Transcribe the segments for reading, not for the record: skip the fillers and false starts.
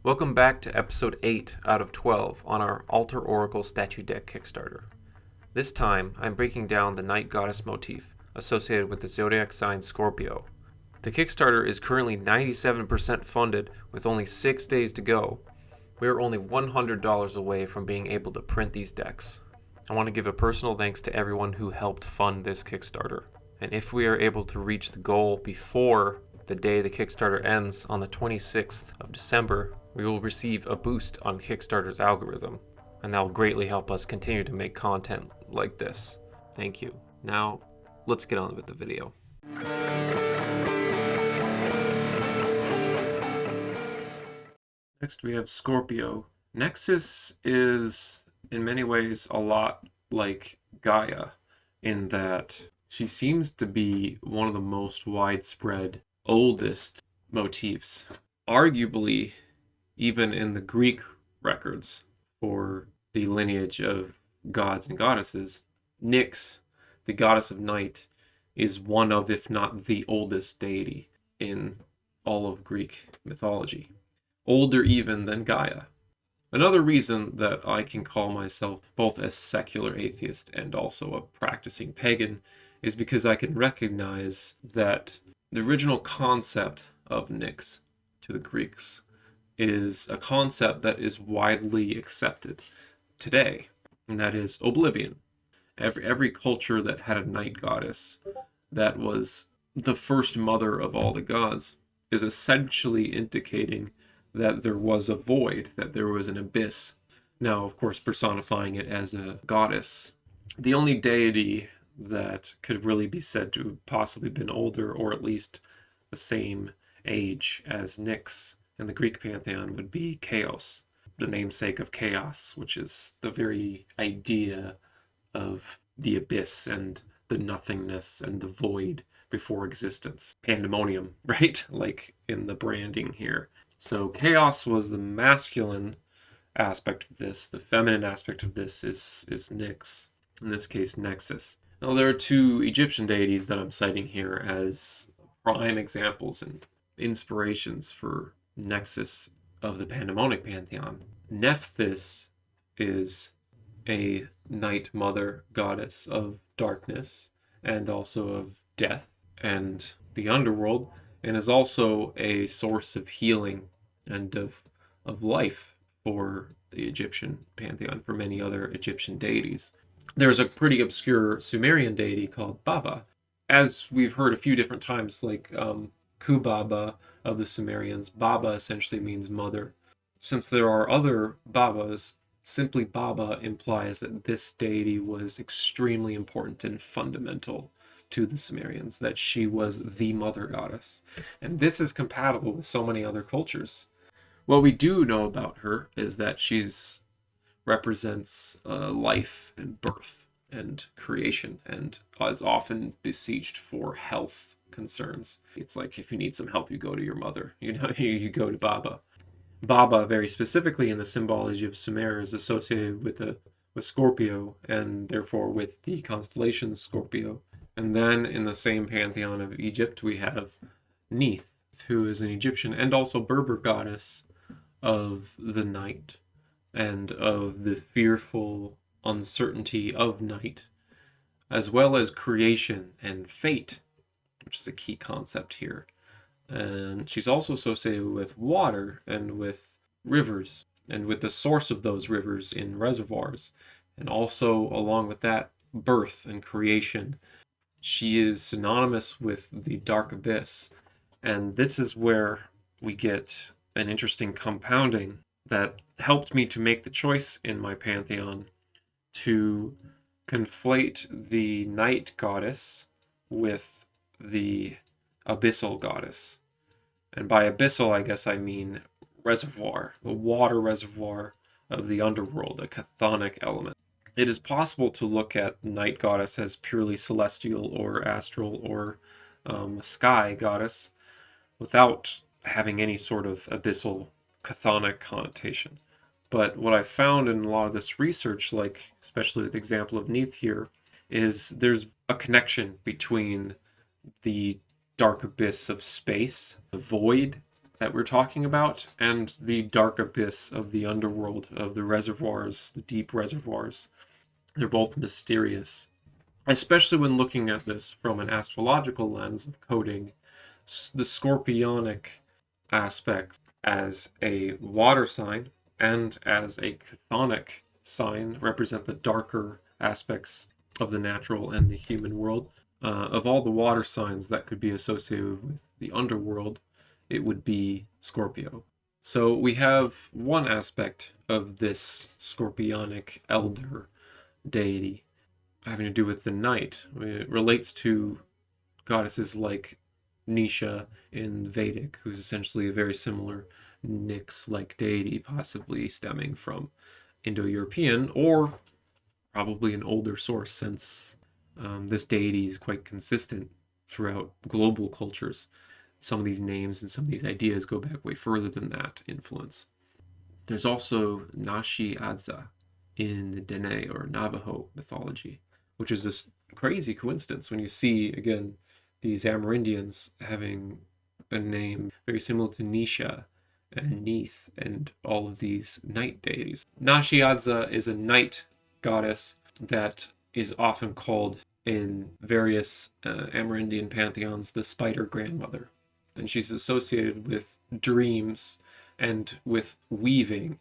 Welcome back to episode 8 out of 12 on our Altar Oracle Statue Deck Kickstarter. This time, I'm breaking down the Night Goddess motif associated with the zodiac sign Scorpio. The Kickstarter is currently 97% funded with only 6 days to go. We are only $100 away from being able to print these decks. I want to give a personal thanks to everyone who helped fund this Kickstarter. And if we are able to reach the goal before the day the Kickstarter ends on the 26th of December, we will receive a boost on Kickstarter's algorithm, and that will greatly help us continue to make content like this. Thank you. Now, let's get on with the video. Next we have Scorpio. Nexis is in many ways a lot like Gaia in that she seems to be one of the most widespread, oldest motifs. Arguably, even in the Greek records for the lineage of gods and goddesses, Nyx, the goddess of night, is one of, if not the oldest deity in all of Greek mythology. Older even than Gaia. Another reason that I can call myself both a secular atheist and also a practicing pagan is because I can recognize that the original concept of Nyx to the Greeks is a concept that is widely accepted today, and that is oblivion. Every culture that had a night goddess that was the first mother of all the gods is essentially indicating that there was a void, that there was an abyss. Now, of course, personifying it as a goddess. The only deity that could really be said to have possibly been older, or at least the same age as Nyx in the Greek pantheon, would be Chaos, the namesake of chaos, which is the very idea of the abyss and the nothingness and the void before existence. Pandemonium, right? Like in the branding here. So chaos was the masculine aspect of this. The feminine aspect of this is Nyx, in this case Nexis. Now there are two Egyptian deities that I'm citing here as prime examples and inspirations for Nexis of the Pandemonic Pantheon. Neithis is a night mother goddess of darkness and also of death and the underworld, and is also a source of healing and of life for the Egyptian pantheon, for many other Egyptian deities. There's a pretty obscure Sumerian deity called Baba. As we've heard a few different times, like Kubaba of the Sumerians, Baba essentially means mother. Since there are other Babas, simply Baba implies that this deity was extremely important and fundamental to the Sumerians, that she was the mother goddess. And this is compatible with so many other cultures. What we do know about her is that she's represents life and birth and creation, and is often besieged for health concerns. It's like if you need some help, you go to your mother. You know, you go to Baba. Baba, very specifically in the symbology of Sumer, is associated with Scorpio, and therefore with the constellation Scorpio. And then in the same pantheon of Egypt, we have Neith, who is an Egyptian and also Berber goddess of the night and of the fearful uncertainty of night, as well as creation and fate, which is a key concept here. And she's also associated with water and with rivers and with the source of those rivers in reservoirs, and also along with that, birth and creation. She is synonymous with the dark abyss, and this is where we get an interesting compounding that helped me to make the choice in my pantheon to conflate the night goddess with the abyssal goddess. And by abyssal, I guess I mean reservoir, the water reservoir of the underworld, a chthonic element. It is possible to look at night goddess as purely celestial or astral or sky goddess without having any sort of abyssal chthonic connotation. But what I found in a lot of this research, like especially with the example of Neith here, is there's a connection between the dark abyss of space, the void, that we're talking about, and the dark abyss of the underworld, of the reservoirs, the deep reservoirs. They're both mysterious, especially when looking at this from an astrological lens of coding the scorpionic aspect as a water sign and as a chthonic sign represent the darker aspects of the natural and the human world. Of all the water signs that could be associated with the underworld, it would be Scorpio. So we have one aspect of this scorpionic elder deity having to do with the night. It relates to goddesses like Nisha in Vedic, who's essentially a very similar Nyx-like deity, possibly stemming from Indo-European, or probably an older source, since this deity is quite consistent throughout global cultures. Some of these names and some of these ideas go back way further than that influence. There's also Nashi Adza in the Dene or Navajo mythology, which is this crazy coincidence when you see, again, these Amerindians having a name very similar to Nisha and Neith and all of these night deities. Nashi Adza is a night goddess that is often called in various Amerindian pantheons the spider grandmother. And she's associated with dreams and with weaving.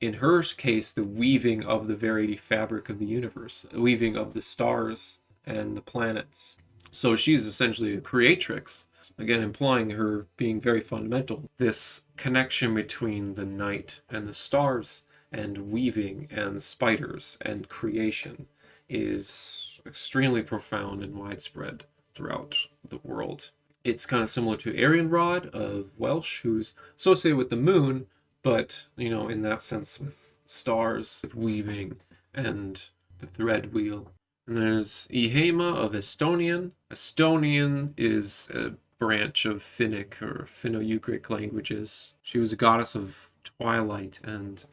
In her case, the weaving of the very fabric of the universe, weaving of the stars and the planets. So she's essentially a creatrix, again implying her being very fundamental. This connection between the night and the stars and weaving and spiders and creation is extremely profound and widespread throughout the world. It's kind of similar to Arianrod of Welsh, who's associated with the moon, but, in that sense with stars, with weaving, and the thread wheel. And there's Ihema of Estonian. Estonian is a branch of Finnic or Finno-Ugric languages. She was a goddess of twilight and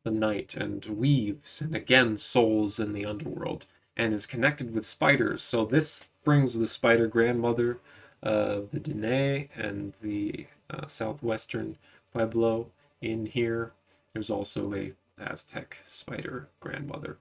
the night, and weaves, and again souls in the underworld, and is connected with spiders. So this brings the spider grandmother of the Dene and the southwestern Pueblo in here. There's also a Aztec spider grandmother.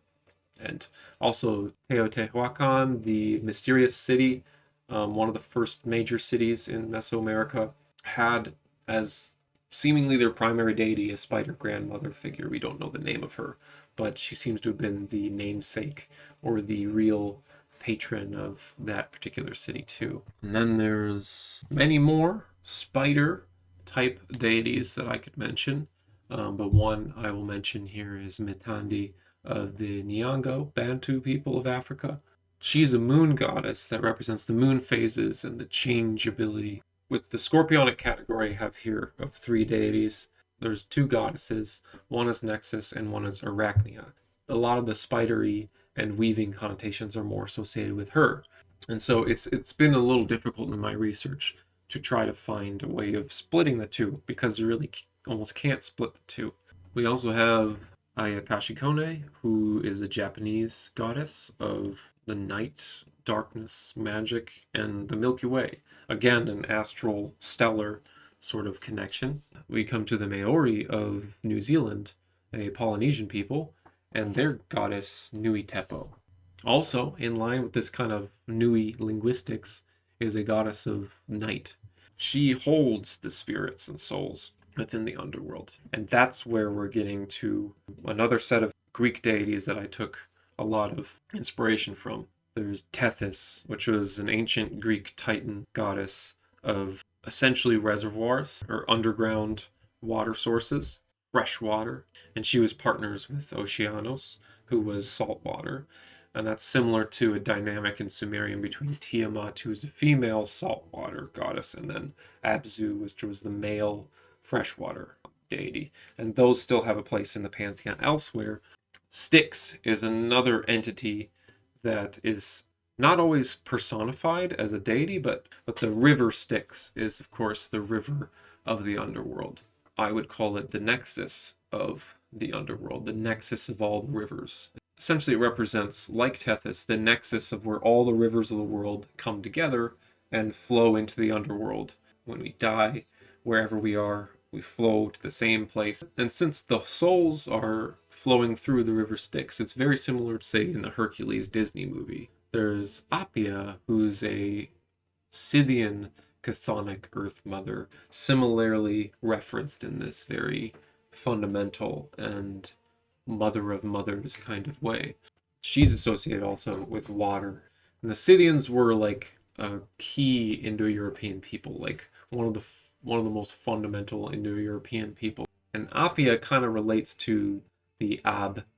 And also Teotihuacan, the mysterious city, one of the first major cities in Mesoamerica, had as seemingly their primary deity a spider grandmother figure. We don't know the name of her, but she seems to have been the namesake or the real patron of that particular city too. And then there's many more spider type deities that I could mention, but one I will mention here is Mitandi of the Nyango Bantu people of Africa. She's a moon goddess that represents the moon phases and the changeability. With the scorpionic category I have here of 3 deities, there's 2 goddesses. One is Nexis and one is Arachnia. A lot of the spidery and weaving connotations are more associated with her. And so it's been a little difficult in my research to try to find a way of splitting the 2, because you really almost can't split the 2. We also have Ayakashi Kone, who is a Japanese goddess of the night, darkness, magic, and the Milky Way. Again, an astral, stellar sort of connection. We come to the Maori of New Zealand, a Polynesian people, and their goddess Nui Tepo. Also, in line with this kind of Nui linguistics, is a goddess of night. She holds the spirits and souls within the underworld. And that's where we're getting to another set of Greek deities that I took a lot of inspiration from. There's Tethys, which was an ancient Greek Titan goddess of essentially reservoirs or underground water sources, fresh water. And she was partners with Oceanos, who was salt water. And that's similar to a dynamic in Sumerian between Tiamat, who is a female saltwater goddess, and then Abzu, which was the male freshwater deity. And those still have a place in the pantheon elsewhere. Styx is another entity that is not always personified as a deity, but the river Styx is, of course, the river of the underworld. I would call it the nexus of the underworld, the nexus of all the rivers. Essentially, it represents, like Tethys, the nexus of where all the rivers of the world come together and flow into the underworld. When we die, wherever we are, we flow to the same place. And since the souls are flowing through the river Styx, it's very similar to, say, in the Hercules Disney movie. There's Appia, who's a Scythian chthonic earth mother, similarly referenced in this very fundamental and mother of mothers kind of way. She's associated also with water. And the Scythians were like a key Indo-European people, like one of the most fundamental Indo-European people. And Appia kind of relates to the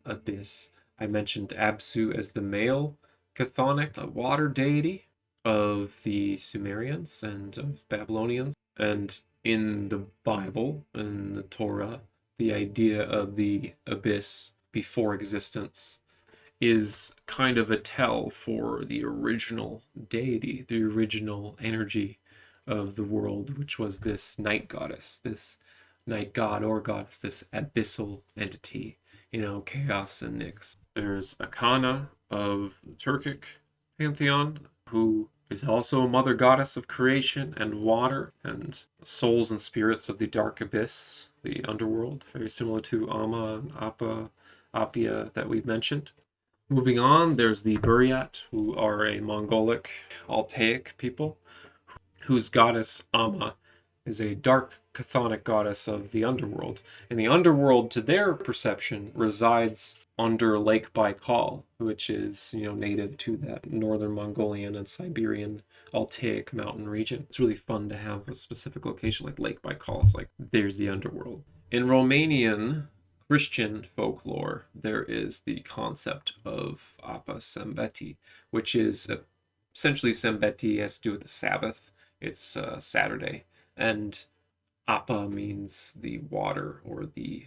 abyss. I mentioned Absu as the male chthonic water deity of the Sumerians and of Babylonians. And in the Bible, in the Torah, the idea of the abyss before existence is kind of a tell for the original deity, the original energy of the world, which was this night goddess, this night god or goddess, this abyssal entity, chaos and Nyx. There's Akana of the Turkic pantheon, who is also a mother goddess of creation and water and souls and spirits of the dark abyss, the underworld, very similar to Amma and Appia that we've mentioned. Moving on, there's the Buryat, who are a Mongolic Altaic people, whose goddess Amma is a dark chthonic goddess of the underworld. And the underworld, to their perception, resides under Lake Baikal, which is, native to that northern Mongolian and Siberian Altaic mountain region. It's really fun to have a specific location like Lake Baikal. It's like, there's the underworld. In Romanian Christian folklore, there is the concept of Appa Sembeti, which is essentially Sembeti has to do with the Sabbath. It's Saturday, and Appa means the water or the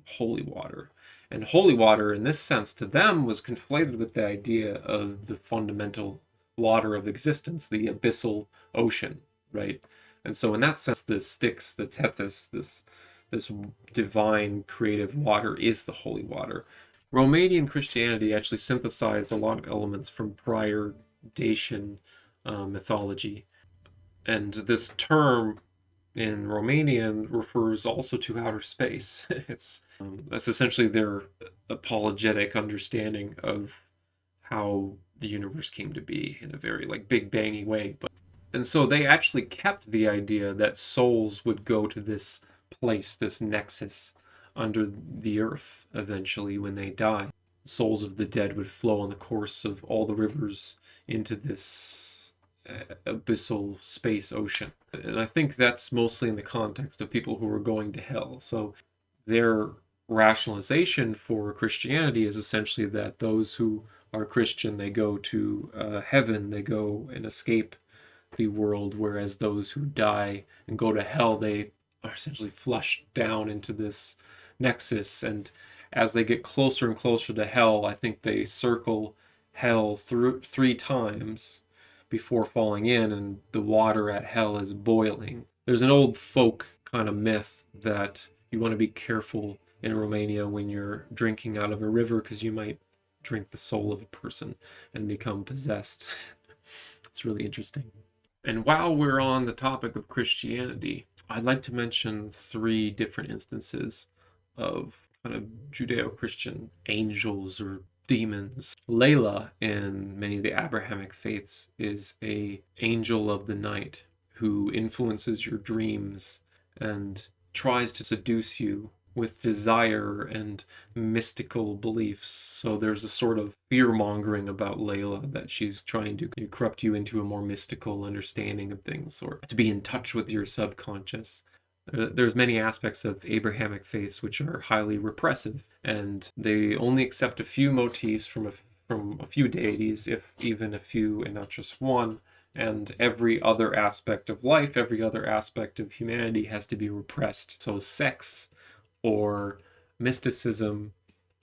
holy water. And holy water, in this sense, to them was conflated with the idea of the fundamental water of existence, the abyssal ocean, right? And so, in that sense, the Styx, the Tethys, this divine creative water is the holy water. Romanian Christianity actually synthesized a lot of elements from prior Dacian mythology. And this term in Romanian refers also to outer space. That's essentially their apologetic understanding of how the universe came to be in a very big bangy way. And so they actually kept the idea that souls would go to this place, this nexus under the earth eventually when they die. Souls of the dead would flow on the course of all the rivers into this abyssal space ocean. And I think that's mostly in the context of people who are going to hell. So their rationalization for Christianity is essentially that those who are Christian, they go to heaven, they go and escape the world, whereas those who die and go to hell, they are essentially flushed down into this nexus. And as they get closer and closer to hell, I think they circle hell through 3 times before falling in, and the water at hell is boiling. There's an old folk kind of myth that you want to be careful in Romania when you're drinking out of a river, because you might drink the soul of a person and become possessed. It's really interesting. And while we're on the topic of Christianity, I'd like to mention 3 different instances of kind of Judeo-Christian angels or demons. Layla in many of the Abrahamic faiths is an angel of the night who influences your dreams and tries to seduce you with desire and mystical beliefs. So there's a sort of fear-mongering about Layla, that she's trying to corrupt you into a more mystical understanding of things, or to be in touch with your subconscious. There's many aspects of Abrahamic faiths which are highly repressive, and they only accept a few motifs from a few deities, if even a few and not just one, and every other aspect of life, every other aspect of humanity has to be repressed. So sex or mysticism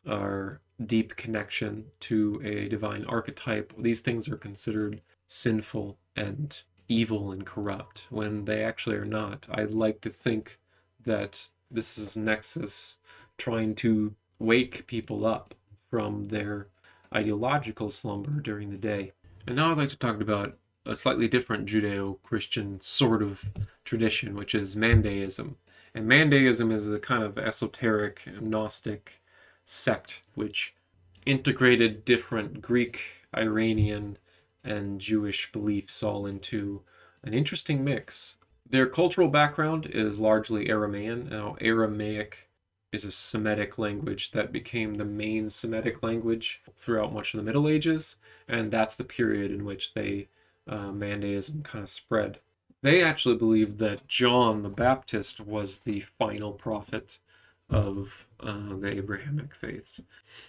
or deep connection to a divine archetype, these things are considered sinful and evil and corrupt when they actually are not. I'd like to think that this is Nexus trying to wake people up from their ideological slumber during the day. And now I'd like to talk about a slightly different Judeo-Christian sort of tradition, which is Mandaism. And Mandaism is a kind of esoteric Gnostic sect which integrated different Greek, Iranian, and Jewish beliefs all into an interesting mix. Their cultural background is largely Aramaean. Now, Aramaic is a Semitic language that became the main Semitic language throughout much of the Middle Ages, and that's the period in which Mandaism kind of spread. They actually believed that John the Baptist was the final prophet of the Abrahamic faiths.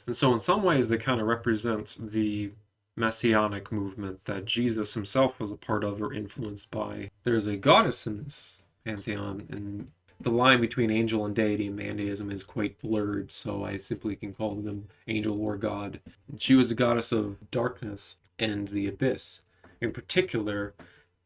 And so in some ways they kind of represent the messianic movement that Jesus himself was a part of or influenced by. There's a goddess in this pantheon, and the line between angel and deity in Mandaism is quite blurred, so I simply can call them angel or god. She was the goddess of darkness and the abyss. In particular,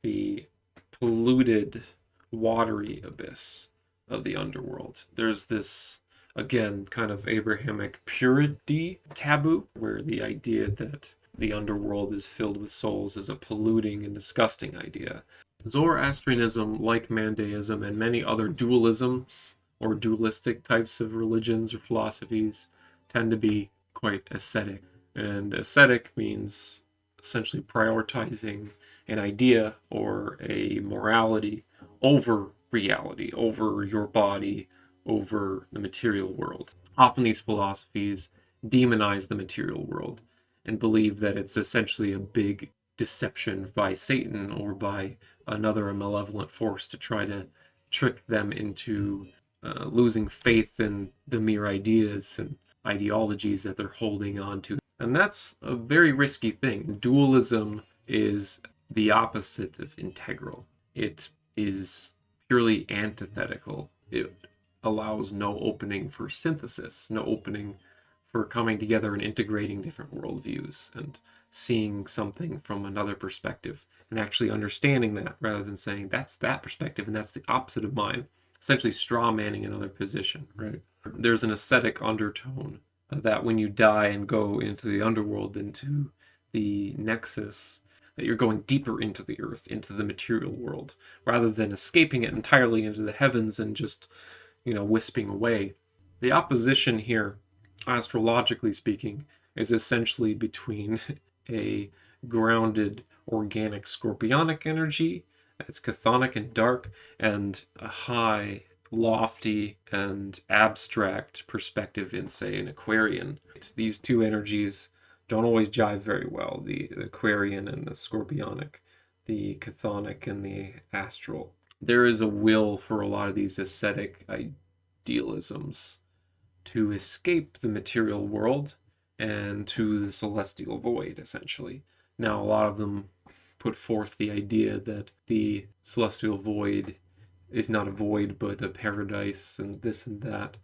the polluted, watery abyss of the underworld. There's this, again, kind of Abrahamic purity taboo, where the idea that the underworld is filled with souls is a polluting and disgusting idea. Zoroastrianism, like Mandaism and many other dualisms or dualistic types of religions or philosophies, tend to be quite ascetic. And ascetic means essentially prioritizing an idea or a morality over reality, over your body, over the material world. Often these philosophies demonize the material world and believe that it's essentially a big deception by Satan or by another malevolent force to try to trick them into losing faith in the mere ideas and ideologies that they're holding on to. And that's a very risky thing. Dualism is the opposite of integral. It is purely antithetical. It allows no opening for synthesis, no opening for coming together and integrating different worldviews and seeing something from another perspective and actually understanding that rather than saying that's that perspective and that's the opposite of mine, essentially straw manning another position, right? There's an ascetic undertone that when you die and go into the underworld, into the Nexis, that you're going deeper into the earth, into the material world, rather than escaping it entirely into the heavens and just, wisping away. The opposition here, astrologically speaking, is essentially between a grounded, organic, scorpionic energy that's chthonic and dark, and a high, lofty, and abstract perspective in, say, an Aquarian. These two energies don't always jive very well, the Aquarian and the scorpionic, the chthonic and the astral. There is a will for a lot of these ascetic idealisms to escape the material world and to the celestial void, essentially. Now, a lot of them put forth the idea that the celestial void is not a void, but a paradise and this and that.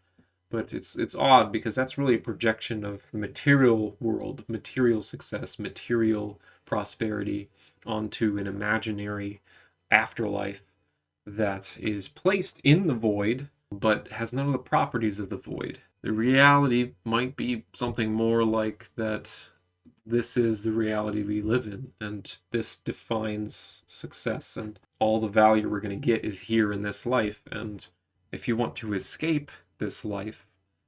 But it's odd because that's really a projection of the material world, material success, material prosperity onto an imaginary afterlife that is placed in the void, but has none of the properties of the void. The reality might be something more like that this is the reality we live in, and this defines success, and all the value we're going to get is here in this life. And if you want to escape this life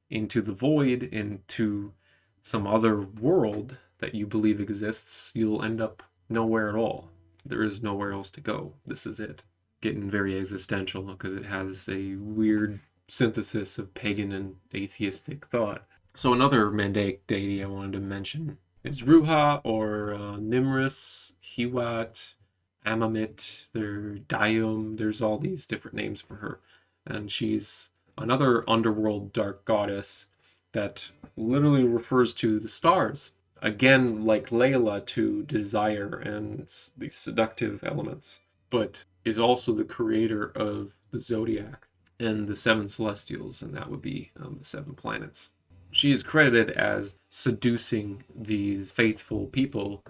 into the void, into some other world that you believe exists, you'll end up nowhere at all. There is nowhere else to go. This is it. Getting very existential because it has a weird synthesis of pagan and atheistic thought. So another Mandaic deity I wanted to mention is Ruha, or Nimrus, Hiwat, Amamit, there's all these different names for her. And she's another underworld dark goddess that literally refers to the stars. Again, like Layla, to desire and the seductive elements, but is also the creator of the zodiac and the seven celestials, and that would be the seven planets. She is credited as seducing these faithful people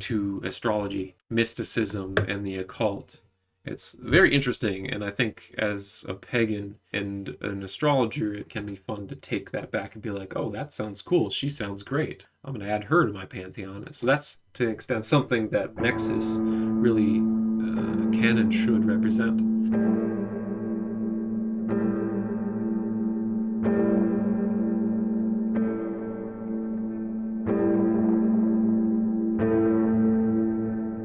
to astrology, mysticism, and the occult. It's very interesting, and I think as a pagan and an astrologer, it can be fun to take that back and be like, oh, that sounds cool. She sounds great. I'm going to add her to my pantheon. And so that's, to an extent, something that Nexus really can and should represent.